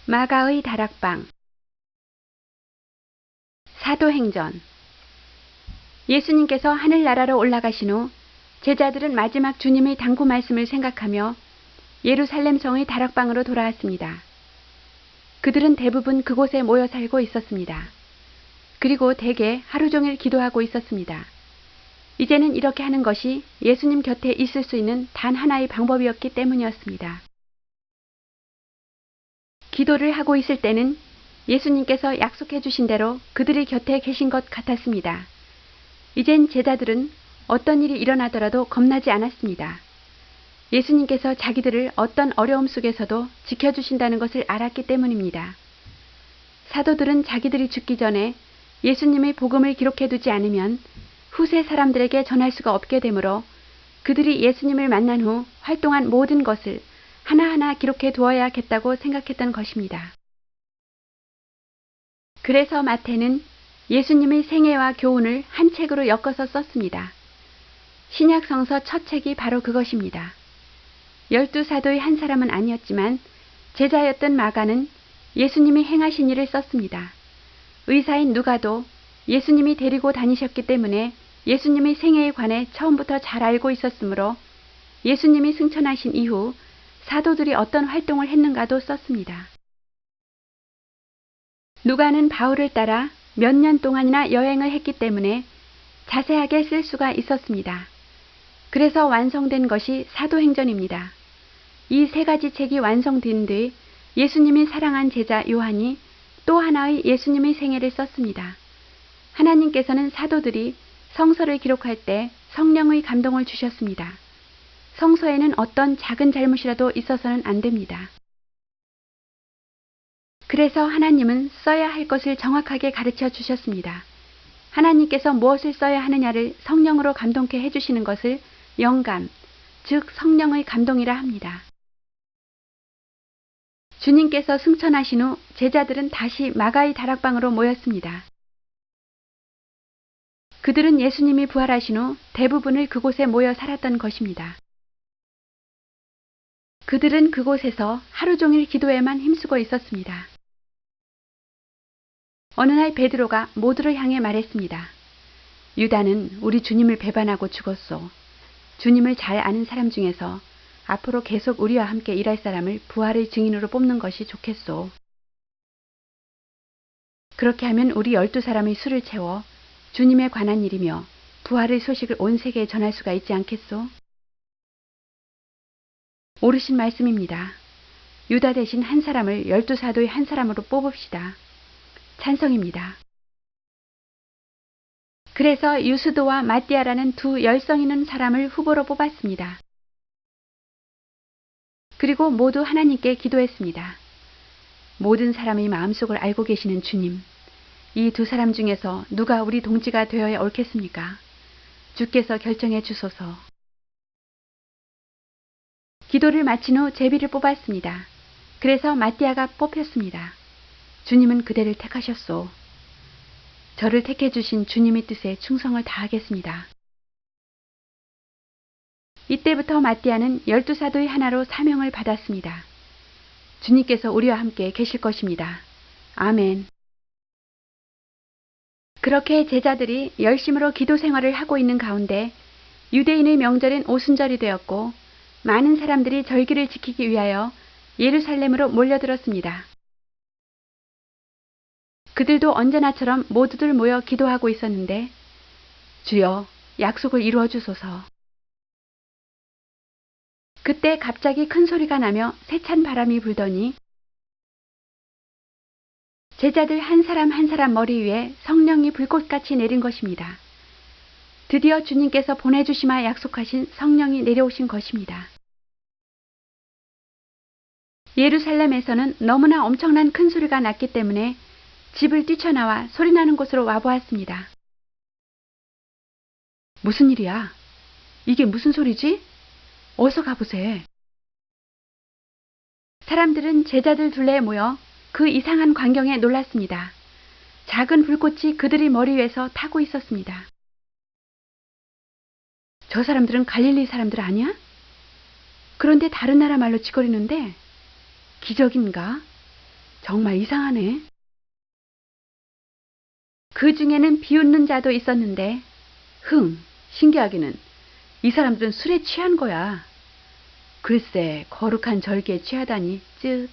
마가의 다락방. 사도행전. 예수님께서 하늘나라로 올라가신 후 제자들은 마지막 주님의 당부 말씀을 생각하며 예루살렘 성의 다락방으로 돌아왔습니다. 그들은 대부분 그곳에 모여 살고 있었습니다. 그리고 대개 하루 종일 기도하고 있었습니다. 이제는 이렇게 하는 것이 예수님 곁에 있을 수 있는 단 하나의 방법이었기 때문이었습니다. 기도를 하고 있을 때는 예수님께서 약속해 주신 대로 그들의 곁에 계신 것 같았습니다. 이젠 제자들은 어떤 일이 일어나더라도 겁나지 않았습니다. 예수님께서 자기들을 어떤 어려움 속에서도 지켜주신다는 것을 알았기 때문입니다. 사도들은 자기들이 죽기 전에 예수님의 복음을 기록해 두지 않으면 후세 사람들에게 전할 수가 없게 되므로 그들이 예수님을 만난 후 활동한 모든 것을 하나하나 기록해 두어야겠다고 생각했던 것입니다. 그래서 마태는 예수님의 생애와 교훈을 한 책으로 엮어서 썼습니다. 신약 성서 첫 책이 바로 그것입니다. 12사도의 한 사람은 아니었지만 제자였던 마가는 예수님이 행하신 일을 썼습니다. 의사인 누가도 예수님이 데리고 다니셨기 때문에 예수님의 생애에 관해 처음부터 잘 알고 있었으므로 예수님이 승천하신 이후 사도들이 어떤 활동을 했는가도 썼습니다. 누가는 바울을 따라 몇 년 동안이나 여행을 했기 때문에 자세하게 쓸 수가 있었습니다. 그래서 완성된 것이 사도행전입니다. 이 세 가지 책이 완성된 뒤 예수님이 사랑한 제자 요한이 또 하나의 예수님의 생애를 썼습니다. 하나님께서는 사도들이 성서를 기록할 때 성령의 감동을 주셨습니다. 성서에는 어떤 작은 잘못이라도 있어서는 안 됩니다. 그래서 하나님은 써야 할 것을 정확하게 가르쳐 주셨습니다. 하나님께서 무엇을 써야 하느냐를 성령으로 감동케 해주시는 것을 영감, 즉 성령의 감동이라 합니다. 주님께서 승천하신 후 제자들은 다시 마가의 다락방으로 모였습니다. 그들은 예수님이 부활하신 후 대부분을 그곳에 모여 살았던 것입니다. 그들은 그곳에서 하루 종일 기도에만 힘쓰고 있었습니다. 어느 날 베드로가 모두를 향해 말했습니다. 유다는 우리 주님을 배반하고 죽었소. 주님을 잘 아는 사람 중에서 앞으로 계속 우리와 함께 일할 사람을 부활의 증인으로 뽑는 것이 좋겠소. 그렇게 하면 우리 12사람의 수를 채워 주님에 관한 일이며 부활의 소식을 온 세계에 전할 수가 있지 않겠소? 옳으신 말씀입니다. 유다 대신 한 사람을 12사도의 한 사람으로 뽑읍시다. 찬성입니다. 그래서 유스도와 마띠아라는 두 열성 있는 사람을 후보로 뽑았습니다. 그리고 모두 하나님께 기도했습니다. 모든 사람의 마음속을 알고 계시는 주님, 이 두 사람 중에서 누가 우리 동지가 되어야 옳겠습니까? 주께서 결정해 주소서. 기도를 마친 후 제비를 뽑았습니다. 그래서 마띠아가 뽑혔습니다. 주님은 그대를 택하셨소. 저를 택해 주신 주님의 뜻에 충성을 다하겠습니다. 이때부터 마띠아는 12사도의 하나로 사명을 받았습니다. 주님께서 우리와 함께 계실 것입니다. 아멘. 그렇게 제자들이 열심으로 기도 생활을 하고 있는 가운데 유대인의 명절인 오순절이 되었고 많은 사람들이 절기를 지키기 위하여 예루살렘으로 몰려들었습니다. 그들도 언제나처럼 모두들 모여 기도하고 있었는데 주여 약속을 이루어 주소서. 그때 갑자기 큰 소리가 나며 세찬 바람이 불더니 제자들 한 사람 한 사람 머리 위에 성령이 불꽃같이 내린 것입니다. 드디어 주님께서 보내주시마 약속하신 성령이 내려오신 것입니다. 예루살렘에서는 너무나 엄청난 큰 소리가 났기 때문에 집을 뛰쳐나와 소리나는 곳으로 와보았습니다. 무슨 일이야? 이게 무슨 소리지? 어서 가보세. 사람들은 제자들 둘레에 모여 그 이상한 광경에 놀랐습니다. 작은 불꽃이 그들의 머리 위에서 타고 있었습니다. 저 사람들은 갈릴리 사람들 아니야? 그런데 다른 나라 말로 짓거리는데 기적인가? 정말 이상하네. 그 중에는 비웃는 자도 있었는데, 신기하기는 이 사람들은 술에 취한 거야. 글쎄, 거룩한 절기에 취하다니, 쯔.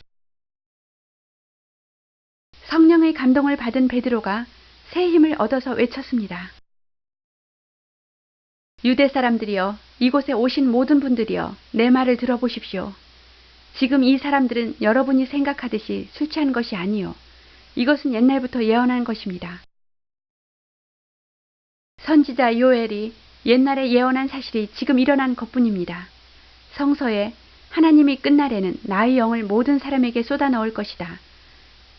성령의 감동을 받은 베드로가 새 힘을 얻어서 외쳤습니다. 유대 사람들이여, 이곳에 오신 모든 분들이여, 내 말을 들어보십시오. 지금 이 사람들은 여러분이 생각하듯이 술 취한 것이 아니요. 이것은 옛날부터 예언한 것입니다. 선지자 요엘이 옛날에 예언한 사실이 지금 일어난 것뿐입니다. 성서에 하나님이 끝날에는 나의 영을 모든 사람에게 쏟아 넣을 것이다.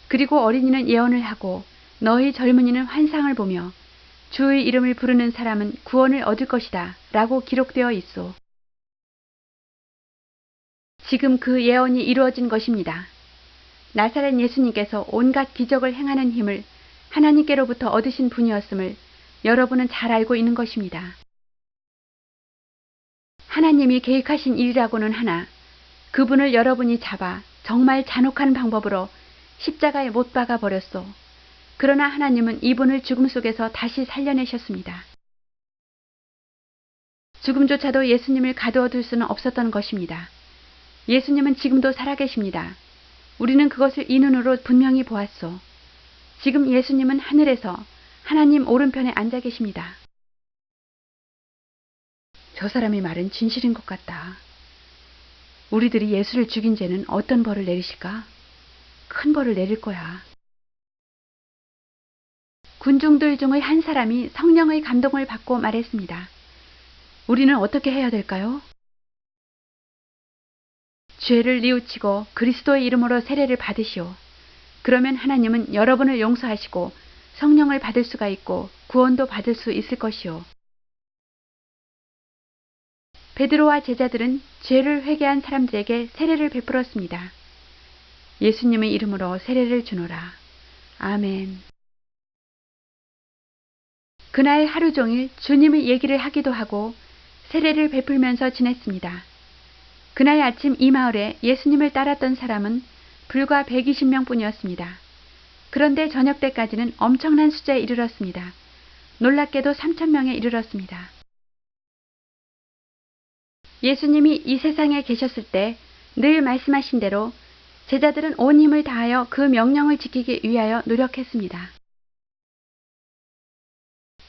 그리고 어린이는 예언을 하고 너희 젊은이는 환상을 보며 주의 이름을 부르는 사람은 구원을 얻을 것이다. 라고 기록되어 있소. 지금 그 예언이 이루어진 것입니다. 나사렛 예수님께서 온갖 기적을 행하는 힘을 하나님께로부터 얻으신 분이었음을 여러분은 잘 알고 있는 것입니다. 하나님이 계획하신 일이라고는 하나 그분을 여러분이 잡아 정말 잔혹한 방법으로 십자가에 못 박아 버렸소. 그러나 하나님은 이분을 죽음 속에서 다시 살려내셨습니다. 죽음조차도 예수님을 가두어 둘 수는 없었던 것입니다. 예수님은 지금도 살아계십니다. 우리는 그것을 이 눈으로 분명히 보았소. 지금 예수님은 하늘에서 하나님 오른편에 앉아 계십니다. 저 사람의 말은 진실인 것 같다. 우리들이 예수를 죽인 죄는 어떤 벌을 내리실까? 큰 벌을 내릴 거야. 군중들 중의 한 사람이 성령의 감동을 받고 말했습니다. 우리는 어떻게 해야 될까요? 죄를 뉘우치고 그리스도의 이름으로 세례를 받으시오. 그러면 하나님은 여러분을 용서하시고 성령을 받을 수가 있고 구원도 받을 수 있을 것이오. 베드로와 제자들은 죄를 회개한 사람들에게 세례를 베풀었습니다. 예수님의 이름으로 세례를 주노라. 아멘. 그날 하루 종일 주님의 얘기를 하기도 하고 세례를 베풀면서 지냈습니다. 그날 아침 이 마을에 예수님을 따랐던 사람은 불과 120명 뿐이었습니다. 그런데 저녁 때까지는 엄청난 숫자에 이르렀습니다. 놀랍게도 3,000명에 이르렀습니다. 예수님이 이 세상에 계셨을 때 늘 말씀하신 대로 제자들은 온 힘을 다하여 그 명령을 지키기 위하여 노력했습니다.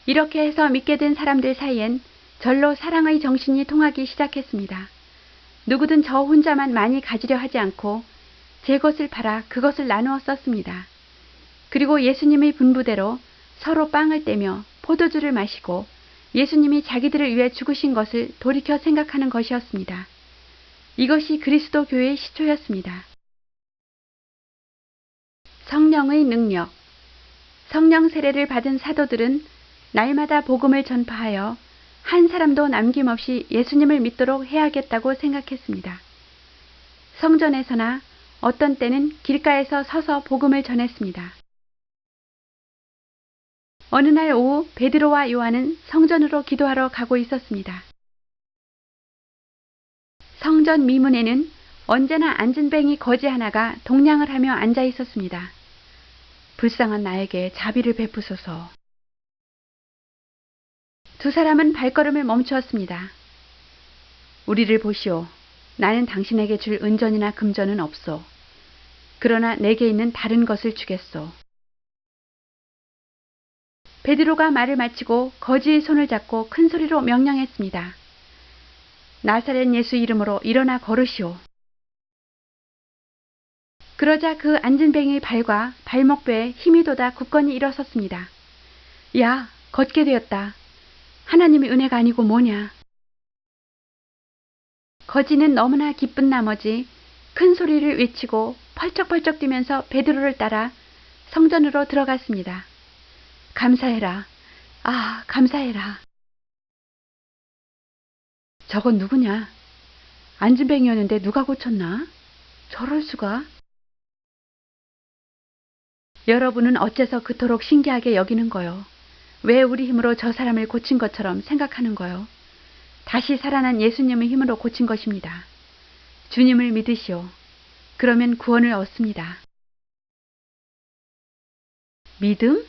이렇게 해서 믿게 된 사람들 사이엔 절로 사랑의 정신이 통하기 시작했습니다. 누구든 저 혼자만 많이 가지려 하지 않고 제 것을 팔아 그것을 나누어 썼습니다. 그리고 예수님의 분부대로 서로 빵을 떼며 포도주를 마시고 예수님이 자기들을 위해 죽으신 것을 돌이켜 생각하는 것이었습니다. 이것이 그리스도 교회의 시초였습니다. 성령의 능력. 성령 세례를 받은 사도들은 날마다 복음을 전파하여 한 사람도 남김없이 예수님을 믿도록 해야겠다고 생각했습니다. 성전에서나 어떤 때는 길가에서 서서 복음을 전했습니다. 어느 날 오후 베드로와 요한은 성전으로 기도하러 가고 있었습니다. 성전 미문에는 언제나 안진뱅이 거지 하나가 동냥을 하며 앉아 있었습니다. 불쌍한 나에게 자비를 베푸소서. 두 사람은 발걸음을 멈추었습니다. 우리를 보시오. 나는 당신에게 줄 은전이나 금전은 없소. 그러나 내게 있는 다른 것을 주겠소. 베드로가 말을 마치고 거지의 손을 잡고 큰 소리로 명령했습니다. 나사렛 예수 이름으로 일어나 걸으시오. 그러자 그 안진뱅이의 발과 발목뼈에 힘이 돋아 굳건히 일어섰습니다. 야, 걷게 되었다. 하나님의 은혜가 아니고 뭐냐. 거지는 너무나 기쁜 나머지 큰 소리를 외치고 펄쩍펄쩍 뛰면서 베드로를 따라 성전으로 들어갔습니다. 감사해라. 아, 감사해라. 저건 누구냐? 안진뱅이였는데 누가 고쳤나? 저럴 수가. 여러분은 어째서 그토록 신기하게 여기는 거요? 왜 우리 힘으로 저 사람을 고친 것처럼 생각하는 거요? 다시 살아난 예수님의 힘으로 고친 것입니다. 주님을 믿으시오. 그러면 구원을 얻습니다. 믿음?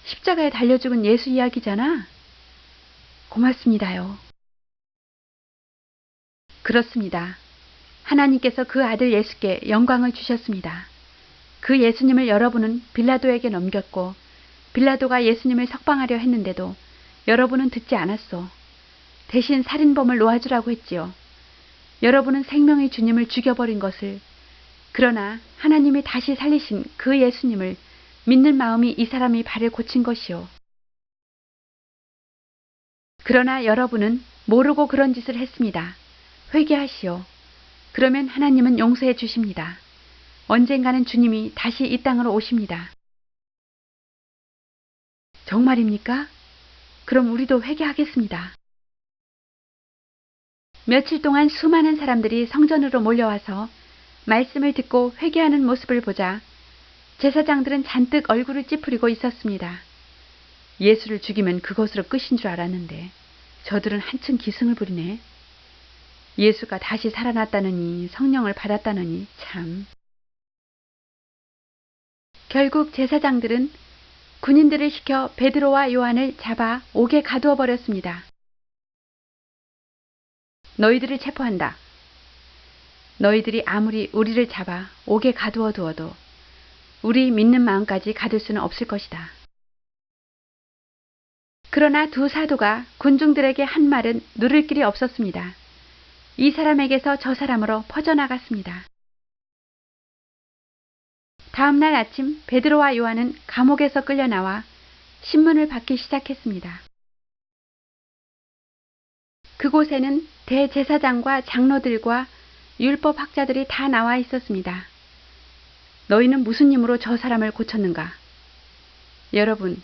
십자가에 달려 죽은 예수 이야기잖아. 고맙습니다요. 그렇습니다. 하나님께서 그 아들 예수께 영광을 주셨습니다. 그 예수님을 여러분은 빌라도에게 넘겼고 빌라도가 예수님을 석방하려 했는데도 여러분은 듣지 않았소. 대신 살인범을 놓아주라고 했지요. 여러분은 생명의 주님을 죽여버린 것을, 그러나 하나님이 다시 살리신 그 예수님을 믿는 마음이 이 사람의 발을 고친 것이요. 그러나 여러분은 모르고 그런 짓을 했습니다. 회개하시오. 그러면 하나님은 용서해 주십니다. 언젠가는 주님이 다시 이 땅으로 오십니다. 정말입니까? 그럼 우리도 회개하겠습니다. 며칠 동안 수많은 사람들이 성전으로 몰려와서 말씀을 듣고 회개하는 모습을 보자 제사장들은 잔뜩 얼굴을 찌푸리고 있었습니다. 예수를 죽이면 그것으로 끝인 줄 알았는데 저들은 한층 기승을 부리네. 예수가 다시 살아났다느니 성령을 받았다느니 참. 결국 제사장들은 군인들을 시켜 베드로와 요한을 잡아 옥에 가두어 버렸습니다. 너희들을 체포한다. 너희들이 아무리 우리를 잡아 옥에 가두어 두어도 우리 믿는 마음까지 가둘 수는 없을 것이다. 그러나 두 사도가 군중들에게 한 말은 누를 길이 없었습니다. 이 사람에게서 저 사람으로 퍼져나갔습니다. 다음 날 아침 베드로와 요한은 감옥에서 끌려나와 신문을 받기 시작했습니다. 그곳에는 대제사장과 장로들과 율법 학자들이 다 나와 있었습니다. 너희는 무슨 힘으로 저 사람을 고쳤는가? 여러분,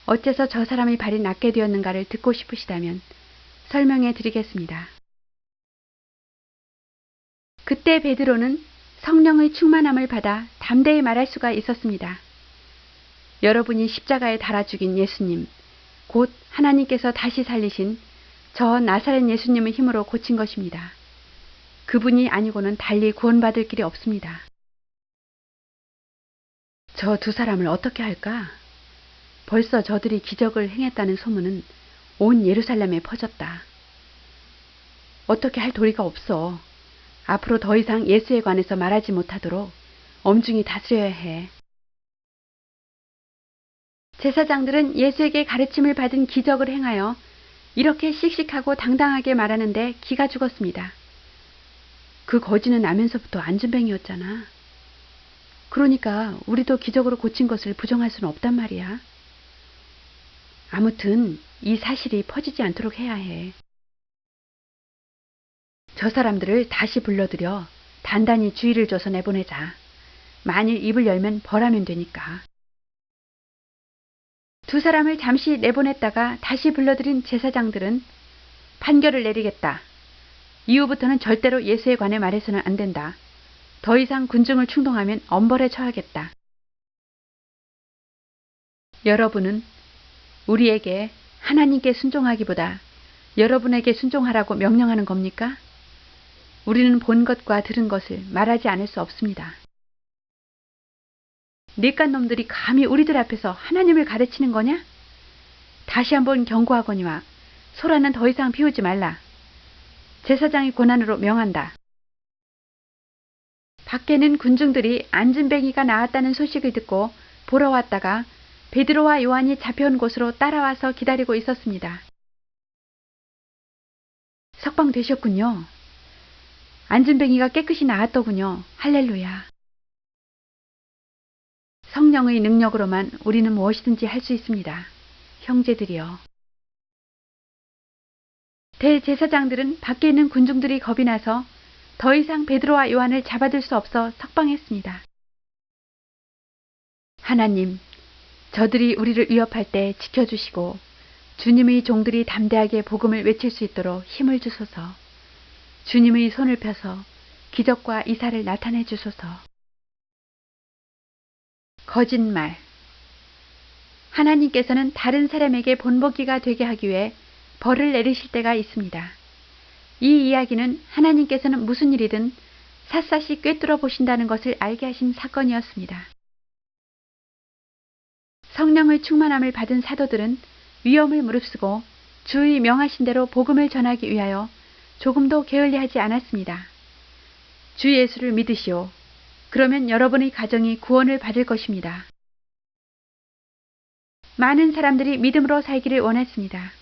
어째서 저 사람의 발이 낫게 되었는가를 듣고 싶으시다면 설명해 드리겠습니다. 그때 베드로는 성령의 충만함을 받아 담대히 말할 수가 있었습니다. 여러분이 십자가에 달아 죽인 예수님, 곧 하나님께서 다시 살리신 저 나사렛 예수님의 힘으로 고친 것입니다. 그분이 아니고는 달리 구원받을 길이 없습니다. 저 두 사람을 어떻게 할까? 벌써 저들이 기적을 행했다는 소문은 온 예루살렘에 퍼졌다. 어떻게 할 도리가 없어. 앞으로 더 이상 예수에 관해서 말하지 못하도록 엄중히 다스려야 해. 제사장들은 예수에게 가르침을 받은 기적을 행하여 이렇게 씩씩하고 당당하게 말하는데 기가 죽었습니다. 그 거지는 나면서부터 안진뱅이였잖아. 그러니까 우리도 기적으로 고친 것을 부정할 수는 없단 말이야. 아무튼 이 사실이 퍼지지 않도록 해야 해. 저 사람들을 다시 불러들여 단단히 주의를 줘서 내보내자. 만일 입을 열면 벌하면 되니까. 두 사람을 잠시 내보냈다가 다시 불러들인 제사장들은 판결을 내리겠다. 이후부터는 절대로 예수에 관해 말해서는 안 된다. 더 이상 군중을 충동하면 엄벌에 처하겠다. 여러분은 우리에게 하나님께 순종하기보다 여러분에게 순종하라고 명령하는 겁니까? 우리는 본 것과 들은 것을 말하지 않을 수 없습니다. 넷간 놈들이 감히 우리들 앞에서 하나님을 가르치는 거냐? 다시 한번 경고하거니와 소란은 더 이상 피우지 말라. 제사장의 권한으로 명한다. 밖에는 군중들이 안진뱅이가 나왔다는 소식을 듣고 보러 왔다가 베드로와 요한이 잡혀온 곳으로 따라와서 기다리고 있었습니다. 석방되셨군요. 안진뱅이가 깨끗이 나았더군요. 할렐루야. 성령의 능력으로만 우리는 무엇이든지 할 수 있습니다. 형제들이여. 대제사장들은 밖에 있는 군중들이 겁이 나서 더 이상 베드로와 요한을 잡아둘 수 없어 석방했습니다. 하나님, 저들이 우리를 위협할 때 지켜주시고 주님의 종들이 담대하게 복음을 외칠 수 있도록 힘을 주소서. 주님의 손을 펴서 기적과 이사를 나타내 주소서. 거짓말. 하나님께서는 다른 사람에게 본보기가 되게 하기 위해 벌을 내리실 때가 있습니다. 이 이야기는 하나님께서는 무슨 일이든 샅샅이 꿰뚫어 보신다는 것을 알게 하신 사건이었습니다. 성령의 충만함을 받은 사도들은 위험을 무릅쓰고 주의 명하신 대로 복음을 전하기 위하여 조금도 게을리하지 않았습니다. 주 예수를 믿으시오. 그러면 여러분의 가정이 구원을 받을 것입니다. 많은 사람들이 믿음으로 살기를 원했습니다.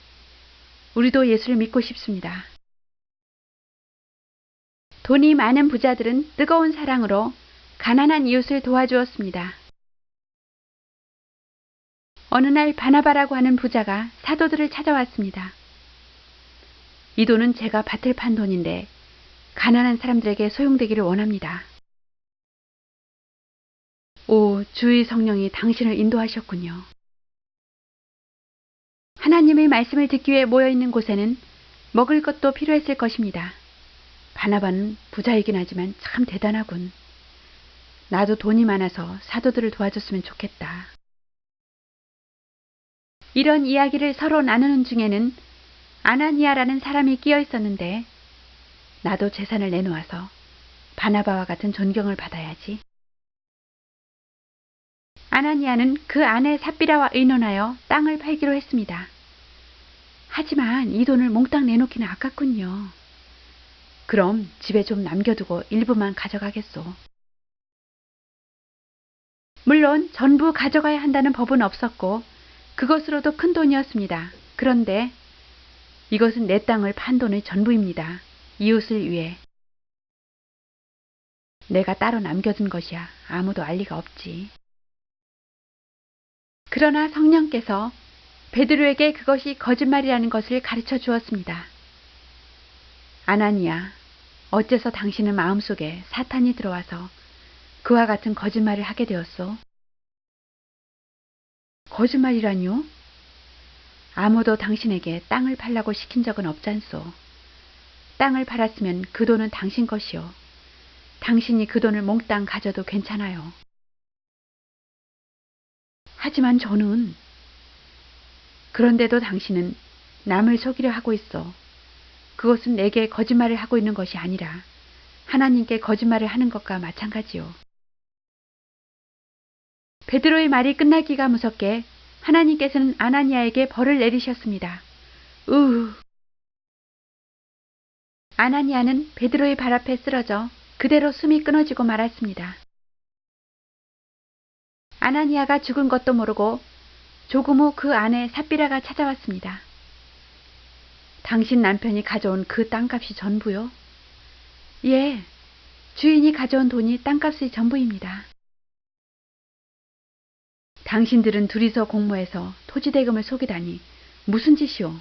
우리도 예수를 믿고 싶습니다. 돈이 많은 부자들은 뜨거운 사랑으로 가난한 이웃을 도와주었습니다. 어느 날 바나바라고 하는 부자가 사도들을 찾아왔습니다. 이 돈은 제가 밭을 판 돈인데 가난한 사람들에게 소용되기를 원합니다. 오, 주의 성령이 당신을 인도하셨군요. 하나님의 말씀을 듣기 위해 모여있는 곳에는 먹을 것도 필요했을 것입니다. 바나바는 부자이긴 하지만 참 대단하군. 나도 돈이 많아서 사도들을 도와줬으면 좋겠다. 이런 이야기를 서로 나누는 중에는 아나니아라는 사람이 끼어 있었는데 나도 재산을 내놓아서 바나바와 같은 존경을 받아야지. 아나니아는 그 아내 삽비라와 의논하여 땅을 팔기로 했습니다. 하지만 이 돈을 몽땅 내놓기는 아깝군요. 그럼 집에 좀 남겨두고 일부만 가져가겠소. 물론 전부 가져가야 한다는 법은 없었고 그것으로도 큰 돈이었습니다. 그런데 이것은 내 땅을 판 돈의 전부입니다. 이웃을 위해. 내가 따로 남겨둔 것이야. 아무도 알 리가 없지. 그러나 성령께서 베드로에게 그것이 거짓말이라는 것을 가르쳐 주었습니다. 아나니아, 어째서 당신의 마음속에 사탄이 들어와서 그와 같은 거짓말을 하게 되었소? 거짓말이라뇨? 아무도 당신에게 땅을 팔라고 시킨 적은 없잖소. 땅을 팔았으면 그 돈은 당신 것이요. 당신이 그 돈을 몽땅 가져도 괜찮아요. 하지만 저는 그런데도 당신은 남을 속이려 하고 있어. 그것은 내게 거짓말을 하고 있는 것이 아니라 하나님께 거짓말을 하는 것과 마찬가지요. 베드로의 말이 끝나기가 무섭게 하나님께서는 아나니아에게 벌을 내리셨습니다. 아나니아는 베드로의 발 앞에 쓰러져 그대로 숨이 끊어지고 말았습니다. 아나니아가 죽은 것도 모르고 조금 후 그 아내 삽비라가 찾아왔습니다. 당신 남편이 가져온 그 땅값이 전부요? 예, 주인이 가져온 돈이 땅값의 전부입니다. 당신들은 둘이서 공모해서 토지대금을 속이다니 무슨 짓이오?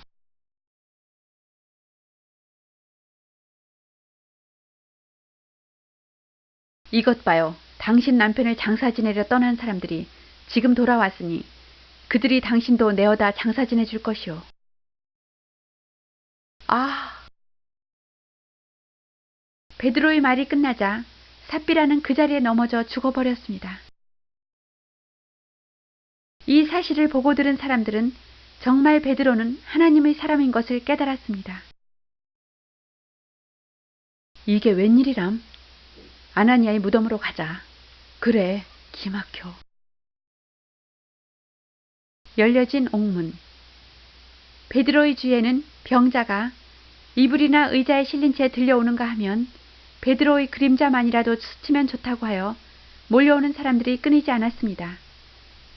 이것 봐요. 당신 남편을 장사 지내려 떠난 사람들이 지금 돌아왔으니 그들이 당신도 내어다 장사 지내줄 것이오. 아! 베드로의 말이 끝나자 삽비라는 그 자리에 넘어져 죽어버렸습니다. 이 사실을 보고 들은 사람들은 정말 베드로는 하나님의 사람인 것을 깨달았습니다. 이게 웬일이람? 아나니아의 무덤으로 가자. 그래, 기막혀. 열려진 옥문. 베드로의 주에는 병자가 이불이나 의자에 실린 채 들려오는가 하면 베드로의 그림자만이라도 스치면 좋다고 하여 몰려오는 사람들이 끊이지 않았습니다.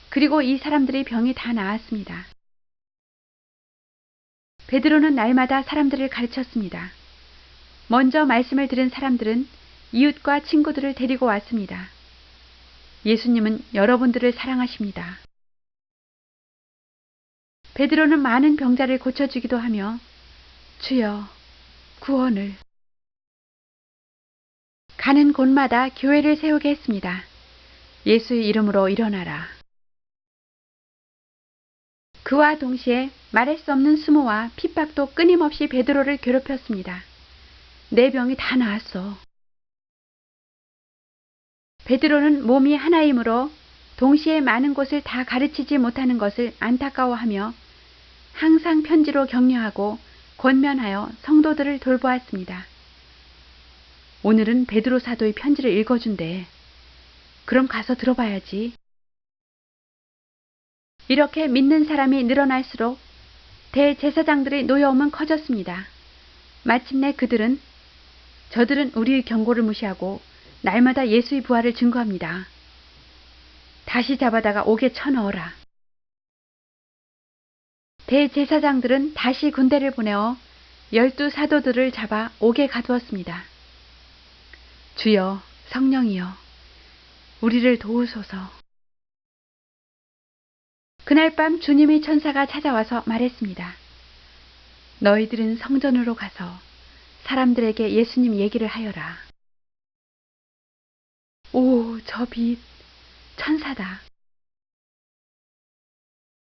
그리고 이 사람들의 병이 다 나았습니다. 베드로는 날마다 사람들을 가르쳤습니다. 먼저 말씀을 들은 사람들은 이웃과 친구들을 데리고 왔습니다. 예수님은 여러분들을 사랑하십니다. 베드로는 많은 병자를 고쳐주기도 하며 주여 구원을 가는 곳마다 교회를 세우게 했습니다. 예수의 이름으로 일어나라. 그와 동시에 말할 수 없는 수모와 핍박도 끊임없이 베드로를 괴롭혔습니다. 내 병이 다 나았어. 베드로는 몸이 하나이므로 동시에 많은 곳을 다 가르치지 못하는 것을 안타까워하며 항상 편지로 격려하고 권면하여 성도들을 돌보았습니다. 오늘은 베드로 사도의 편지를 읽어준대. 그럼 가서 들어봐야지. 이렇게 믿는 사람이 늘어날수록 대제사장들의 노여움은 커졌습니다. 마침내 저들은 우리의 경고를 무시하고 날마다 예수의 부활을 증거합니다. 다시 잡아다가 옥에 쳐넣어라. 대제사장들은 다시 군대를 보내어 12 사도들을 잡아 옥에 가두었습니다. 주여, 성령이여, 우리를 도우소서. 그날 밤 주님의 천사가 찾아와서 말했습니다. 너희들은 성전으로 가서 사람들에게 예수님 얘기를 하여라. 오, 저 빛, 천사다.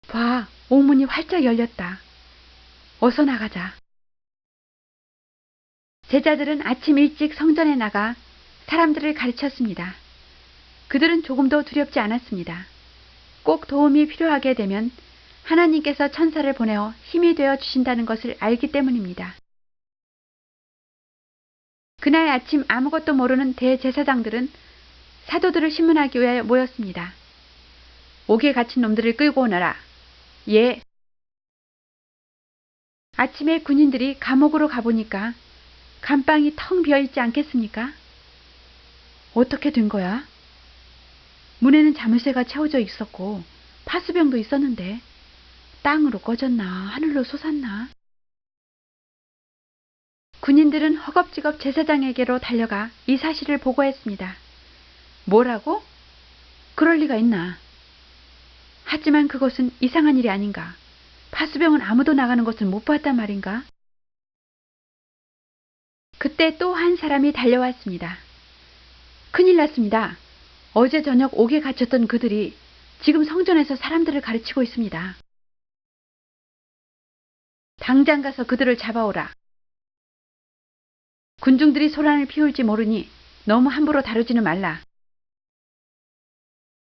봐, 옥문이 활짝 열렸다. 어서 나가자. 제자들은 아침 일찍 성전에 나가 사람들을 가르쳤습니다. 그들은 조금도 두렵지 않았습니다. 꼭 도움이 필요하게 되면 하나님께서 천사를 보내어 힘이 되어 주신다는 것을 알기 때문입니다. 그날 아침 아무것도 모르는 대제사장들은 사도들을 신문하기 위하여 모였습니다. 옥에 갇힌 놈들을 끌고 오너라. 예. 아침에 군인들이 감옥으로 가보니까 감방이 텅 비어있지 않겠습니까? 어떻게 된 거야? 문에는 자물쇠가 채워져 있었고 파수병도 있었는데 땅으로 꺼졌나 하늘로 솟았나? 군인들은 허겁지겁 제사장에게로 달려가 이 사실을 보고했습니다. 뭐라고? 그럴 리가 있나? 하지만 그것은 이상한 일이 아닌가? 파수병은 아무도 나가는 것을 못 봤단 말인가? 그때 또 한 사람이 달려왔습니다. 큰일 났습니다. 어제 저녁 옥에 갇혔던 그들이 지금 성전에서 사람들을 가르치고 있습니다. 당장 가서 그들을 잡아오라. 군중들이 소란을 피울지 모르니 너무 함부로 다루지는 말라.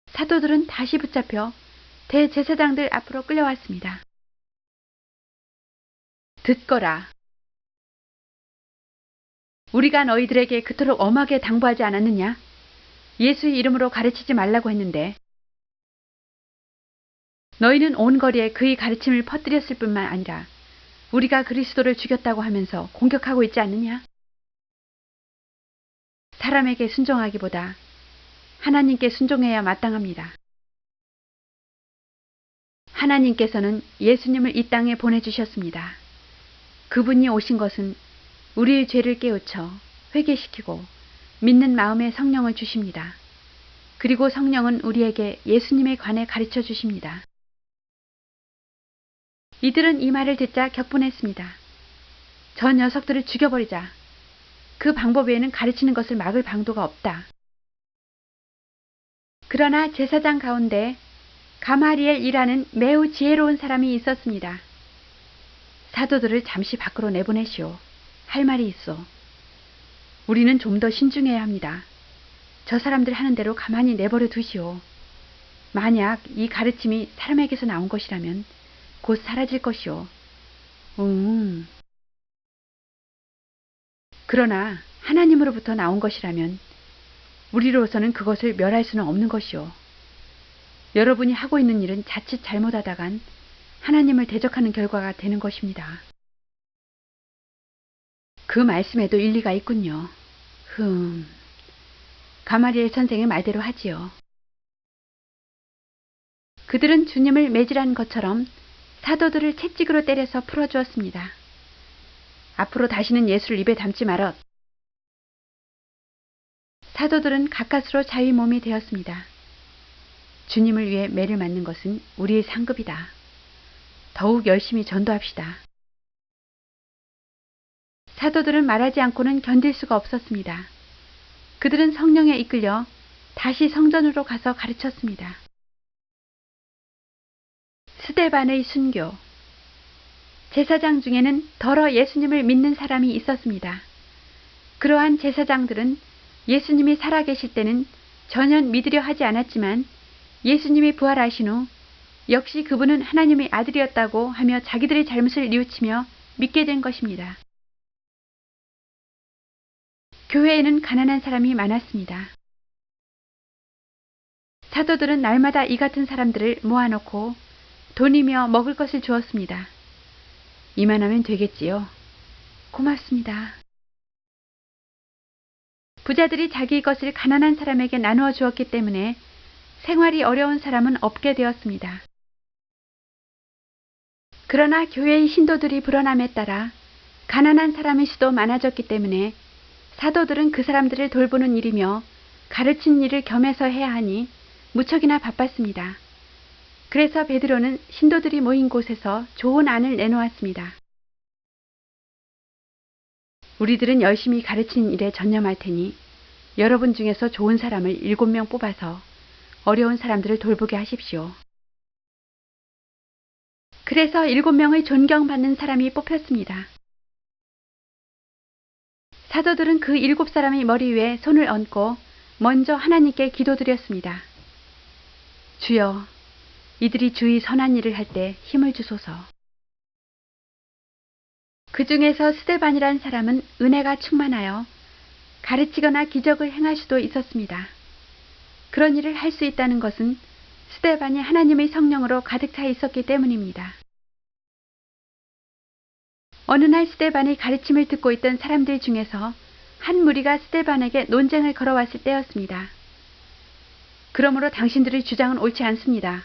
사도들은 다시 붙잡혀 대제사장들 앞으로 끌려왔습니다. 듣거라. 우리가 너희들에게 그토록 엄하게 당부하지 않았느냐? 예수의 이름으로 가르치지 말라고 했는데 너희는 온 거리에 그의 가르침을 퍼뜨렸을 뿐만 아니라 우리가 그리스도를 죽였다고 하면서 공격하고 있지 않느냐? 사람에게 순종하기보다 하나님께 순종해야 마땅합니다. 하나님께서는 예수님을 이 땅에 보내주셨습니다. 그분이 오신 것은 우리의 죄를 깨우쳐 회개시키고 믿는 마음에 성령을 주십니다. 그리고 성령은 우리에게 예수님에 관해 가르쳐 주십니다. 이들은 이 말을 듣자 격분했습니다. 저 녀석들을 죽여버리자. 그 방법 외에는 가르치는 것을 막을 방도가 없다. 그러나 제사장 가운데 가마리엘이라는 매우 지혜로운 사람이 있었습니다. 사도들을 잠시 밖으로 내보내시오. 할 말이 있어. 우리는 좀 더 신중해야 합니다. 저 사람들 하는 대로 가만히 내버려 두시오. 만약 이 가르침이 사람에게서 나온 것이라면 곧 사라질 것이오. 그러나 하나님으로부터 나온 것이라면 우리로서는 그것을 멸할 수는 없는 것이오. 여러분이 하고 있는 일은 자칫 잘못하다간 하나님을 대적하는 결과가 되는 것입니다. 그 말씀에도 일리가 있군요. 가마리엘 선생의 말대로 하지요. 그들은 주님을 매질한 것처럼 사도들을 채찍으로 때려서 풀어주었습니다. 앞으로 다시는 예수를 입에 담지 말어. 사도들은 가까스로 자유의 몸이 되었습니다. 주님을 위해 매를 맞는 것은 우리의 상급이다. 더욱 열심히 전도합시다. 사도들은 말하지 않고는 견딜 수가 없었습니다. 그들은 성령에 이끌려 다시 성전으로 가서 가르쳤습니다. 스데반의 순교. 제사장 중에는 더러 예수님을 믿는 사람이 있었습니다. 그러한 제사장들은 예수님이 살아계실 때는 전혀 믿으려 하지 않았지만 예수님이 부활하신 후 역시 그분은 하나님의 아들이었다고 하며 자기들의 잘못을 뉘우치며 믿게 된 것입니다. 교회에는 가난한 사람이 많았습니다. 사도들은 날마다 이 같은 사람들을 모아놓고 돈이며 먹을 것을 주었습니다. 이만하면 되겠지요. 고맙습니다. 부자들이 자기 것을 가난한 사람에게 나누어 주었기 때문에 생활이 어려운 사람은 없게 되었습니다. 그러나 교회의 신도들이 불어남에 따라 가난한 사람의 수도 많아졌기 때문에 사도들은 그 사람들을 돌보는 일이며 가르치는 일을 겸해서 해야 하니 무척이나 바빴습니다. 그래서 베드로는 신도들이 모인 곳에서 좋은 안을 내놓았습니다. 우리들은 열심히 가르치는 일에 전념할 테니 여러분 중에서 좋은 사람을 7명 뽑아서 어려운 사람들을 돌보게 하십시오. 그래서 7명의 존경받는 사람이 뽑혔습니다. 사도들은 그 7사람의 머리 위에 손을 얹고 먼저 하나님께 기도드렸습니다. 주여, 이들이 주의 선한 일을 할 때 힘을 주소서. 그 중에서 스데반이란 사람은 은혜가 충만하여 가르치거나 기적을 행할 수도 있었습니다. 그런 일을 할 수 있다는 것은 스데반이 하나님의 성령으로 가득 차 있었기 때문입니다. 어느 날 스데반의 가르침을 듣고 있던 사람들 중에서 한 무리가 스데반에게 논쟁을 걸어왔을 때였습니다. 그러므로 당신들의 주장은 옳지 않습니다.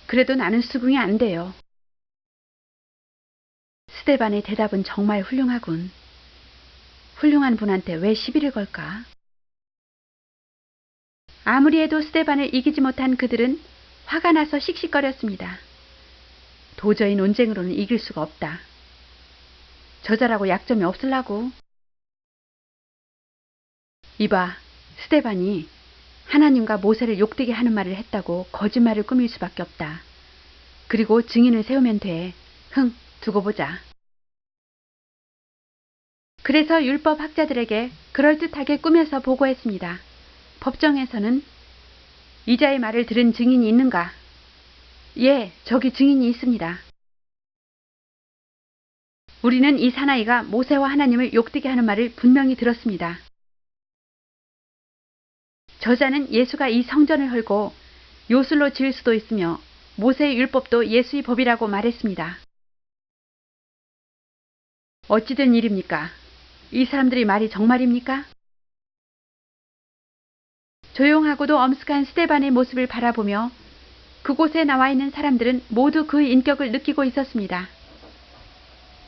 그래도 나는 수긍이 안 돼요. 스데반의 대답은 정말 훌륭하군. 훌륭한 분한테 왜 시비를 걸까? 아무리 해도 스데반을 이기지 못한 그들은 화가 나서 씩씩거렸습니다. 도저히 논쟁으로는 이길 수가 없다. 저자라고 약점이 없을라고. 이봐, 스데반이 하나님과 모세를 욕되게 하는 말을 했다고 거짓말을 꾸밀 수밖에 없다. 그리고 증인을 세우면 돼. 두고 보자. 그래서 율법 학자들에게 그럴듯하게 꾸며서 보고했습니다. 법정에서는 이자의 말을 들은 증인이 있는가? 예, 저기 증인이 있습니다. 우리는 이 사나이가 모세와 하나님을 욕되게 하는 말을 분명히 들었습니다. 저자는 예수가 이 성전을 헐고 요술로 지을 수도 있으며 모세의 율법도 예수의 법이라고 말했습니다. 어찌 된 일입니까? 이 사람들의 말이 정말입니까? 조용하고도 엄숙한 스데반의 모습을 바라보며 그곳에 나와 있는 사람들은 모두 그의 인격을 느끼고 있었습니다.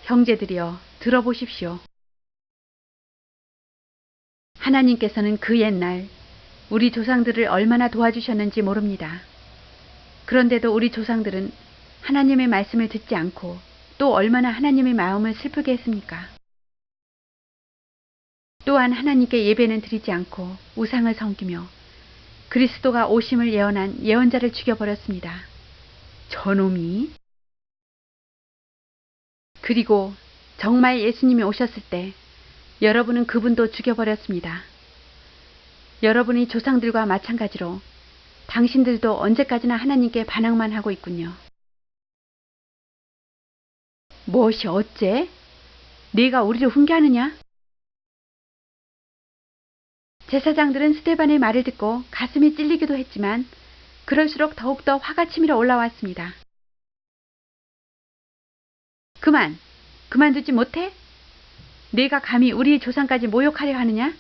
형제들이여, 들어보십시오. 하나님께서는 그 옛날 우리 조상들을 얼마나 도와주셨는지 모릅니다. 그런데도 우리 조상들은 하나님의 말씀을 듣지 않고 또 얼마나 하나님의 마음을 슬프게 했습니까? 또한 하나님께 예배는 드리지 않고 우상을 섬기며 그리스도가 오심을 예언한 예언자를 죽여버렸습니다. 저놈이? 그리고 정말 예수님이 오셨을 때 여러분은 그분도 죽여버렸습니다. 여러분이 조상들과 마찬가지로 당신들도 언제까지나 하나님께 반항만 하고 있군요. 무엇이 어째? 네가 우리를 훈계하느냐? 제사장들은 스데반의 말을 듣고 가슴이 찔리기도 했지만 그럴수록 더욱더 화가 치밀어 올라왔습니다. 그만두지 못해? 네가 감히 우리 조상까지 모욕하려 하느냐?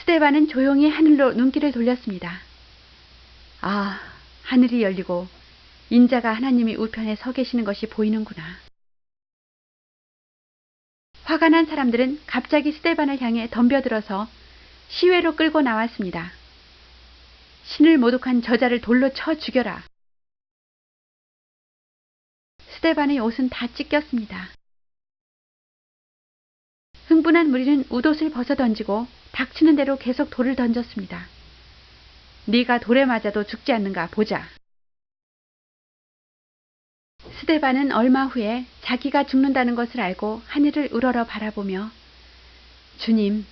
스데반은 조용히 하늘로 눈길을 돌렸습니다. 아, 하늘이 열리고 인자가 하나님의 우편에 서 계시는 것이 보이는구나. 화가 난 사람들은 갑자기 스데반을 향해 덤벼들어서 시외로 끌고 나왔습니다. 신을 모독한 저자를 돌로 쳐 죽여라. 스데반의 옷은 다 찢겼습니다. 흥분한 무리는 웃옷을 벗어 던지고 닥치는 대로 계속 돌을 던졌습니다. 네가 돌에 맞아도 죽지 않는가 보자. 스데반은 얼마 후에 자기가 죽는다는 것을 알고 하늘을 우러러 바라보며 주님,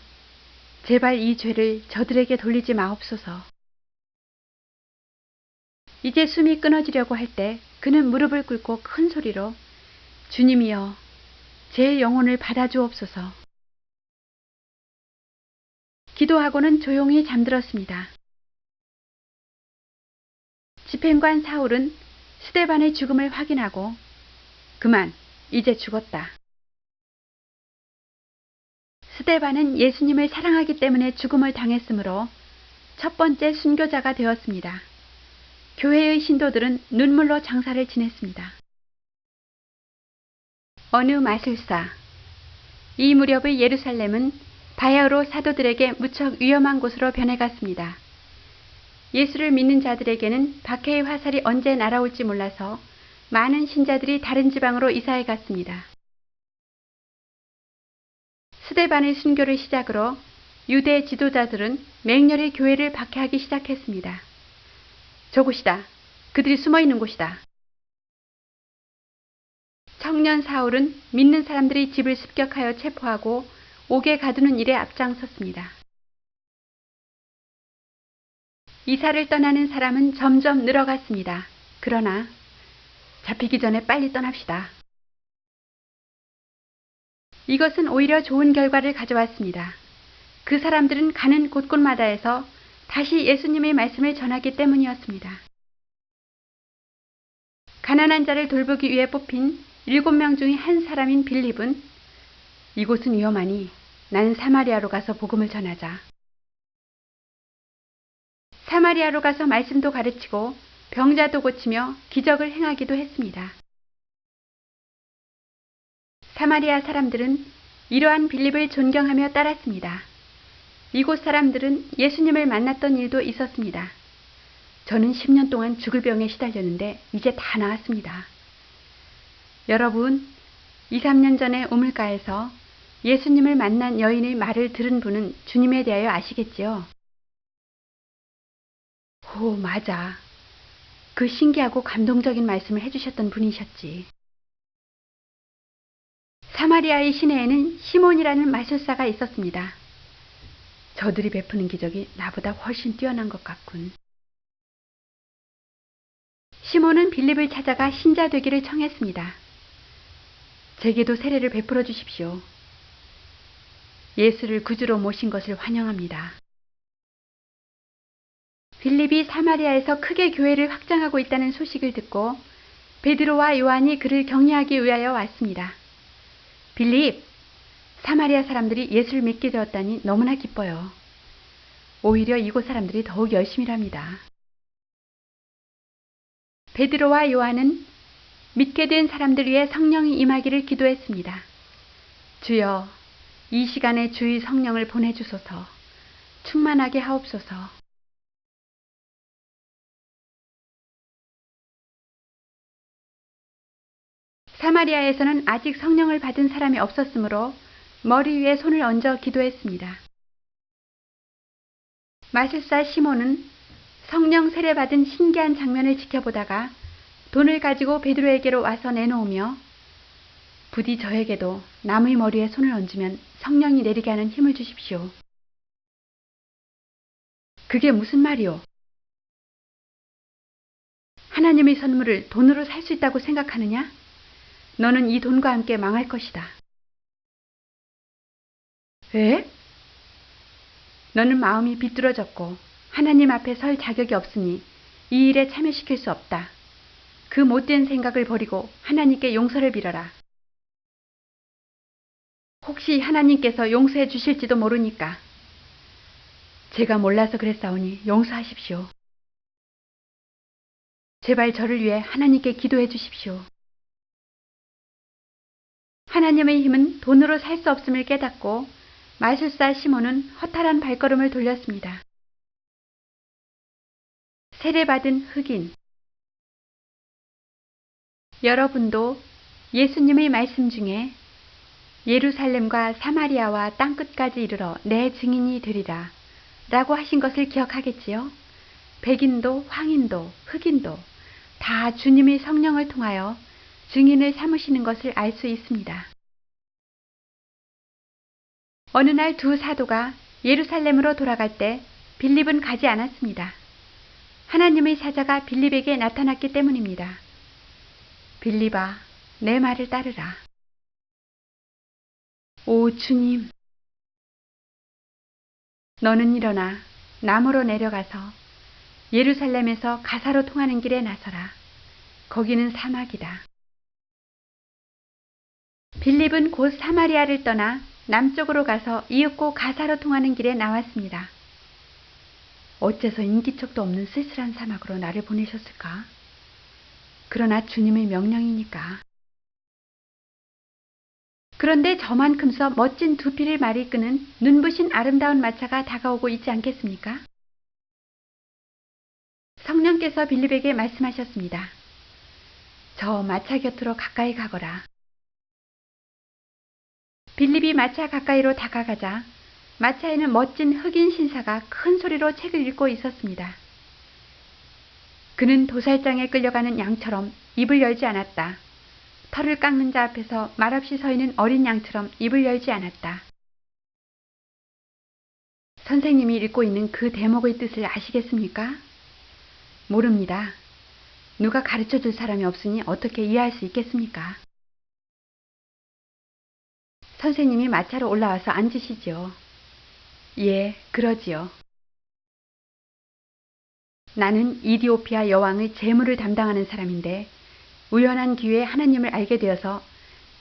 제발 이 죄를 저들에게 돌리지 마옵소서. 이제 숨이 끊어지려고 할 때 그는 무릎을 꿇고 큰 소리로 주님이여, 제 영혼을 받아주옵소서. 기도하고는 조용히 잠들었습니다. 집행관 사울은 스데반의 죽음을 확인하고 그만, 이제 죽었다. 스데반은 예수님을 사랑하기 때문에 죽음을 당했으므로 첫 번째 순교자가 되었습니다. 교회의 신도들은 눈물로 장사를 지냈습니다. 어느 마술사. 이 무렵의 예루살렘은 바야흐로 사도들에게 무척 위험한 곳으로 변해갔습니다. 예수를 믿는 자들에게는 박해의 화살이 언제 날아올지 몰라서 많은 신자들이 다른 지방으로 이사해 갔습니다. 스데반의 순교를 시작으로 유대 지도자들은 맹렬히 교회를 박해하기 시작했습니다. 저곳이다. 그들이 숨어 있는 곳이다. 청년 사울은 믿는 사람들이 집을 습격하여 체포하고 옥에 가두는 일에 앞장섰습니다. 이사를 떠나는 사람은 점점 늘어갔습니다. 그러나 잡히기 전에 빨리 떠납시다. 이것은 오히려 좋은 결과를 가져왔습니다. 그 사람들은 가는 곳곳마다에서 다시 예수님의 말씀을 전하기 때문이었습니다. 가난한 자를 돌보기 위해 뽑힌 7명 중에 한 사람인 빌립은 이곳은 위험하니 나는 사마리아로 가서 복음을 전하자. 사마리아로 가서 말씀도 가르치고 병자도 고치며 기적을 행하기도 했습니다. 사마리아 사람들은 이러한 빌립을 존경하며 따랐습니다. 이곳 사람들은 예수님을 만났던 일도 있었습니다. 저는 10년 동안 죽을 병에 시달렸는데 이제 다 나았습니다. 여러분, 2, 3년 전에 우물가에서 예수님을 만난 여인의 말을 들은 분은 주님에 대하여 아시겠지요? 오, 맞아. 그 신기하고 감동적인 말씀을 해주셨던 분이셨지. 사마리아의 시내에는 시몬이라는 마술사가 있었습니다. 저들이 베푸는 기적이 나보다 훨씬 뛰어난 것 같군. 시몬은 빌립을 찾아가 신자 되기를 청했습니다. 제게도 세례를 베풀어 주십시오. 예수를 구주로 모신 것을 환영합니다. 빌립이 사마리아에서 크게 교회를 확장하고 있다는 소식을 듣고 베드로와 요한이 그를 격려하기 위하여 왔습니다. 빌립, 사마리아 사람들이 예수를 믿게 되었다니 너무나 기뻐요. 오히려 이곳 사람들이 더욱 열심히 합니다. 베드로와 요한은 믿게 된 사람들 위해 성령이 임하기를 기도했습니다. 주여, 이 시간에 주의 성령을 보내주소서. 충만하게 하옵소서. 사마리아에서는 아직 성령을 받은 사람이 없었으므로 머리 위에 손을 얹어 기도했습니다. 마술사 시몬은 성령 세례받은 신기한 장면을 지켜보다가 돈을 가지고 베드로에게로 와서 내놓으며 부디 저에게도 남의 머리에 손을 얹으면 성령이 내리게 하는 힘을 주십시오. 그게 무슨 말이오? 하나님의 선물을 돈으로 살 수 있다고 생각하느냐? 너는 이 돈과 함께 망할 것이다. 왜? 너는 마음이 비뚤어졌고 하나님 앞에 설 자격이 없으니 이 일에 참여시킬 수 없다. 그 못된 생각을 버리고 하나님께 용서를 빌어라. 혹시 하나님께서 용서해 주실지도 모르니까. 제가 몰라서 그랬사오니 용서하십시오. 제발 저를 위해 하나님께 기도해 주십시오. 하나님의 힘은 돈으로 살 수 없음을 깨닫고 마술사 시몬은 허탈한 발걸음을 돌렸습니다. 세례받은 흑인. 여러분도 예수님의 말씀 중에 예루살렘과 사마리아와 땅끝까지 이르러 내 증인이 되리라 라고 하신 것을 기억하겠지요? 백인도 황인도 흑인도 다 주님의 성령을 통하여 증인을 삼으시는 것을 알 수 있습니다. 어느 날 두 사도가 예루살렘으로 돌아갈 때 빌립은 가지 않았습니다. 하나님의 사자가 빌립에게 나타났기 때문입니다. 빌립아, 내 말을 따르라. 오 주님, 너는 일어나 남으로 내려가서 예루살렘에서 가사로 통하는 길에 나서라. 거기는 사막이다. 빌립은 곧 사마리아를 떠나 남쪽으로 가서 이윽고 가사로 통하는 길에 나왔습니다. 어째서 인기척도 없는 쓸쓸한 사막으로 나를 보내셨을까? 그러나 주님의 명령이니까. 그런데 저만큼서 멋진 두피를 많이 끄는 눈부신 아름다운 마차가 다가오고 있지 않겠습니까? 성령께서 빌립에게 말씀하셨습니다. 저 마차 곁으로 가까이 가거라. 빌립이 마차 가까이로 다가가자 마차에는 멋진 흑인 신사가 큰 소리로 책을 읽고 있었습니다. 그는 도살장에 끌려가는 양처럼 입을 열지 않았다. 털을 깎는 자 앞에서 말없이 서 있는 어린 양처럼 입을 열지 않았다. 선생님이 읽고 있는 그 대목의 뜻을 아시겠습니까? 모릅니다. 누가 가르쳐 줄 사람이 없으니 어떻게 이해할 수 있겠습니까? 선생님이 마차로 올라와서 앉으시지요. 예, 그러지요. 나는 이디오피아 여왕의 재물을 담당하는 사람인데 우연한 기회에 하나님을 알게 되어서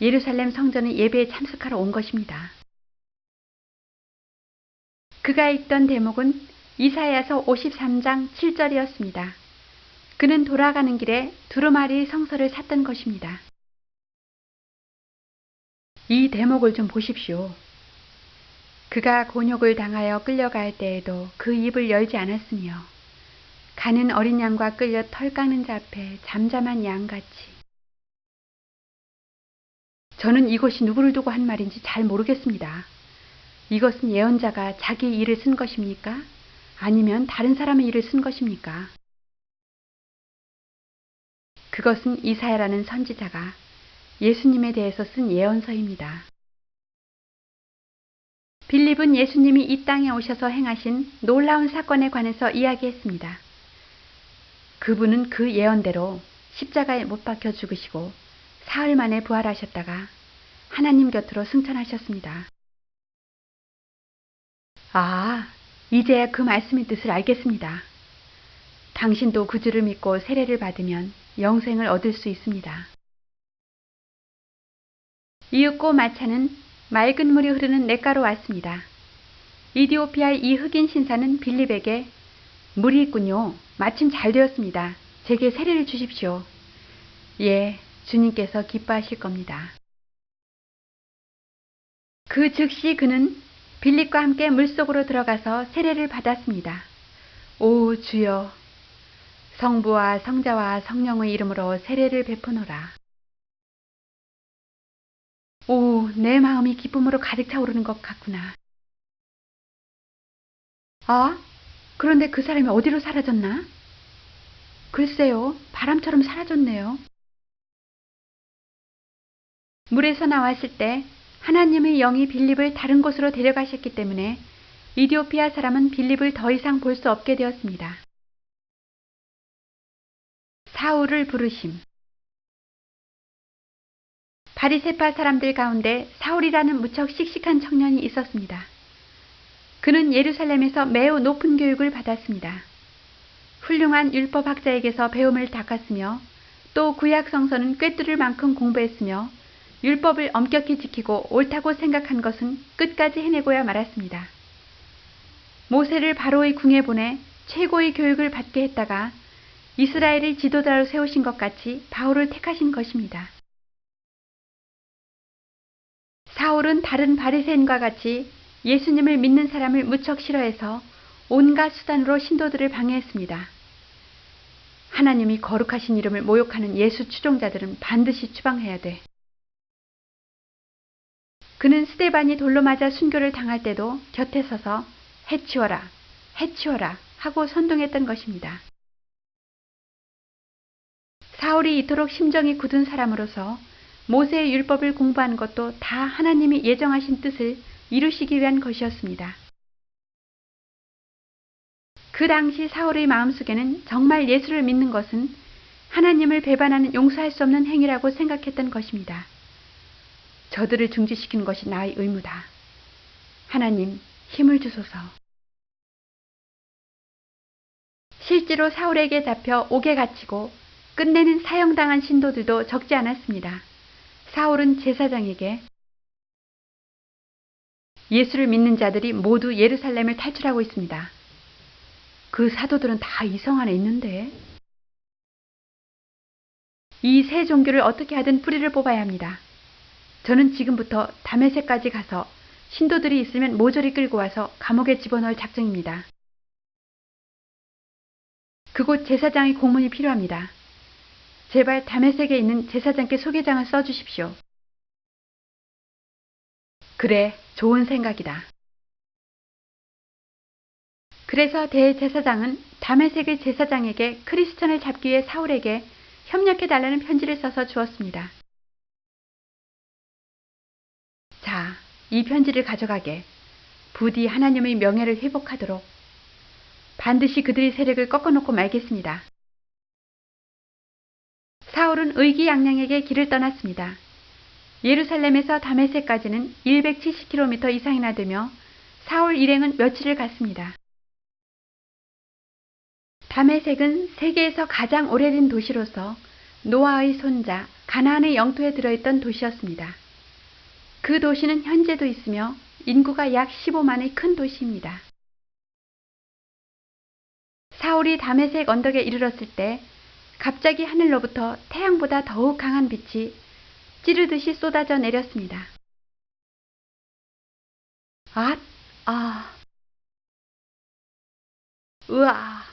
예루살렘 성전의 예배에 참석하러 온 것입니다. 그가 읽던 대목은 이사야서 53장 7절이었습니다. 그는 돌아가는 길에 두루마리 성서를 샀던 것입니다. 이 대목을 좀 보십시오. 그가 곤욕을 당하여 끌려갈 때에도 그 입을 열지 않았으며 가는 어린 양과 끌려 털 깎는 자 앞에 잠잠한 양같이. 저는 이것이 누구를 두고 한 말인지 잘 모르겠습니다. 이것은 예언자가 자기 일을 쓴 것입니까? 아니면 다른 사람의 일을 쓴 것입니까? 그것은 이사야라는 선지자가 예수님에 대해서 쓴 예언서입니다. 빌립은 예수님이 이 땅에 오셔서 행하신 놀라운 사건에 관해서 이야기했습니다. 그분은 그 예언대로 십자가에 못 박혀 죽으시고 사흘 만에 부활하셨다가 하나님 곁으로 승천하셨습니다. 아, 이제야 그 말씀의 뜻을 알겠습니다. 당신도 구주를 믿고 세례를 받으면 영생을 얻을 수 있습니다. 이윽고 마차는 맑은 물이 흐르는 냇가로 왔습니다. 이디오피아의 이 흑인 신사는 빌립에게 물이 있군요. 마침 잘 되었습니다. 제게 세례를 주십시오. 예, 주님께서 기뻐하실 겁니다. 그 즉시 그는 빌립과 함께 물속으로 들어가서 세례를 받았습니다. 오 주여, 성부와 성자와 성령의 이름으로 세례를 베푸노라. 오, 내 마음이 기쁨으로 가득 차오르는 것 같구나. 아, 그런데 그 사람이 어디로 사라졌나? 글쎄요, 바람처럼 사라졌네요. 물에서 나왔을 때 하나님의 영이 빌립을 다른 곳으로 데려가셨기 때문에 이디오피아 사람은 빌립을 더 이상 볼 수 없게 되었습니다. 사울을 부르심. 바리새파 사람들 가운데 사울이라는 무척 씩씩한 청년이 있었습니다. 그는 예루살렘에서 매우 높은 교육을 받았습니다. 훌륭한 율법학자에게서 배움을 닦았으며 또 구약 성서는 꿰뚫을 만큼 공부했으며 율법을 엄격히 지키고 옳다고 생각한 것은 끝까지 해내고야 말았습니다. 모세를 바로의 궁에 보내 최고의 교육을 받게 했다가 이스라엘을 지도자로 세우신 것 같이 바울을 택하신 것입니다. 사울은 다른 바리새인과 같이 예수님을 믿는 사람을 무척 싫어해서 온갖 수단으로 신도들을 방해했습니다. 하나님이 거룩하신 이름을 모욕하는 예수 추종자들은 반드시 추방해야 돼. 그는 스데반이 돌로 맞아 순교를 당할 때도 곁에 서서 해치워라, 해치워라 하고 선동했던 것입니다. 사울이 이토록 심정이 굳은 사람으로서 모세의 율법을 공부한 것도 다 하나님이 예정하신 뜻을 이루시기 위한 것이었습니다. 그 당시 사울의 마음속에는 정말 예수를 믿는 것은 하나님을 배반하는 용서할 수 없는 행위라고 생각했던 것입니다. 저들을 중지시키는 것이 나의 의무다. 하나님, 힘을 주소서. 실제로 사울에게 잡혀 옥에 갇히고 끝내는 사형당한 신도들도 적지 않았습니다. 사울은 제사장에게 예수를 믿는 자들이 모두 예루살렘을 탈출하고 있습니다. 그 사도들은 다 이 성 안에 있는데 이 새 종교를 어떻게 하든 뿌리를 뽑아야 합니다. 저는 지금부터 다메섹까지 가서 신도들이 있으면 모조리 끌고 와서 감옥에 집어넣을 작정입니다. 그곳 제사장의 공문이 필요합니다. 제발 다메섹에 있는 제사장께 소개장을 써주십시오. 그래, 좋은 생각이다. 그래서 대제사장은 다메섹의 제사장에게 크리스천을 잡기 위해 사울에게 협력해달라는 편지를 써서 주었습니다. 자, 이 편지를 가져가게. 부디 하나님의 명예를 회복하도록 반드시 그들의 세력을 꺾어놓고 말겠습니다. 사울은 의기양양에게 길을 떠났습니다. 예루살렘에서 다메섹까지는 170km 이상이나 되며 사울 일행은 며칠을 갔습니다. 다메섹은 세계에서 가장 오래된 도시로서 노아의 손자 가나안의 영토에 들어있던 도시였습니다. 그 도시는 현재도 있으며 인구가 약 15만의 큰 도시입니다. 사울이 다메섹 언덕에 이르렀을 때 갑자기 하늘로부터 태양보다 더욱 강한 빛이 찌르듯이 쏟아져 내렸습니다. 으아!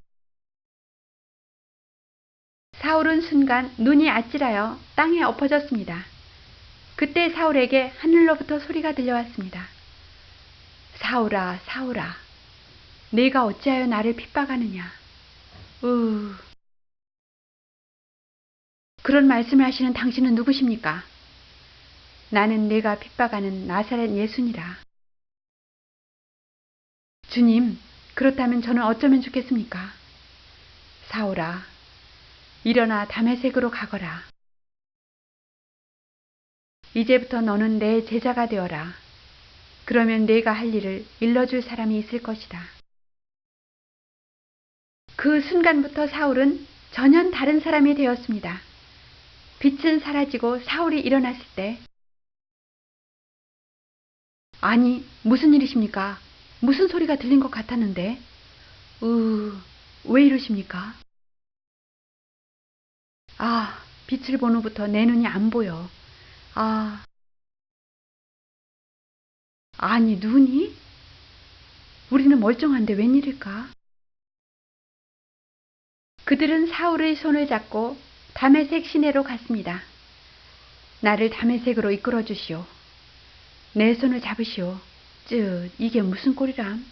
사울은 순간 눈이 아찔하여 땅에 엎어졌습니다. 그때 사울에게 하늘로부터 소리가 들려왔습니다. 사울아, 사울아, 네가 어찌하여 나를 핍박하느냐? 그런 말씀을 하시는 당신은 누구십니까? 나는 네가 핍박하는 나사렛 예수니라. 주님, 그렇다면 저는 어쩌면 좋겠습니까? 사울아, 일어나 다메섹으로 가거라. 이제부터 너는 내 제자가 되어라. 그러면 네가 할 일을 일러줄 사람이 있을 것이다. 그 순간부터 사울은 전혀 다른 사람이 되었습니다. 빛은 사라지고 사울이 일어났을 때 아니, 무슨 일이십니까? 무슨 소리가 들린 것 같았는데 왜 이러십니까? 빛을 본 후부터 내 눈이 안 보여. 아니, 눈이? 우리는 멀쩡한데 웬일일까? 그들은 사울의 손을 잡고 다메섹 시내로 갔습니다. 나를 다메섹으로 이끌어 주시오. 내 손을 잡으시오. 이게 무슨 꼴이람?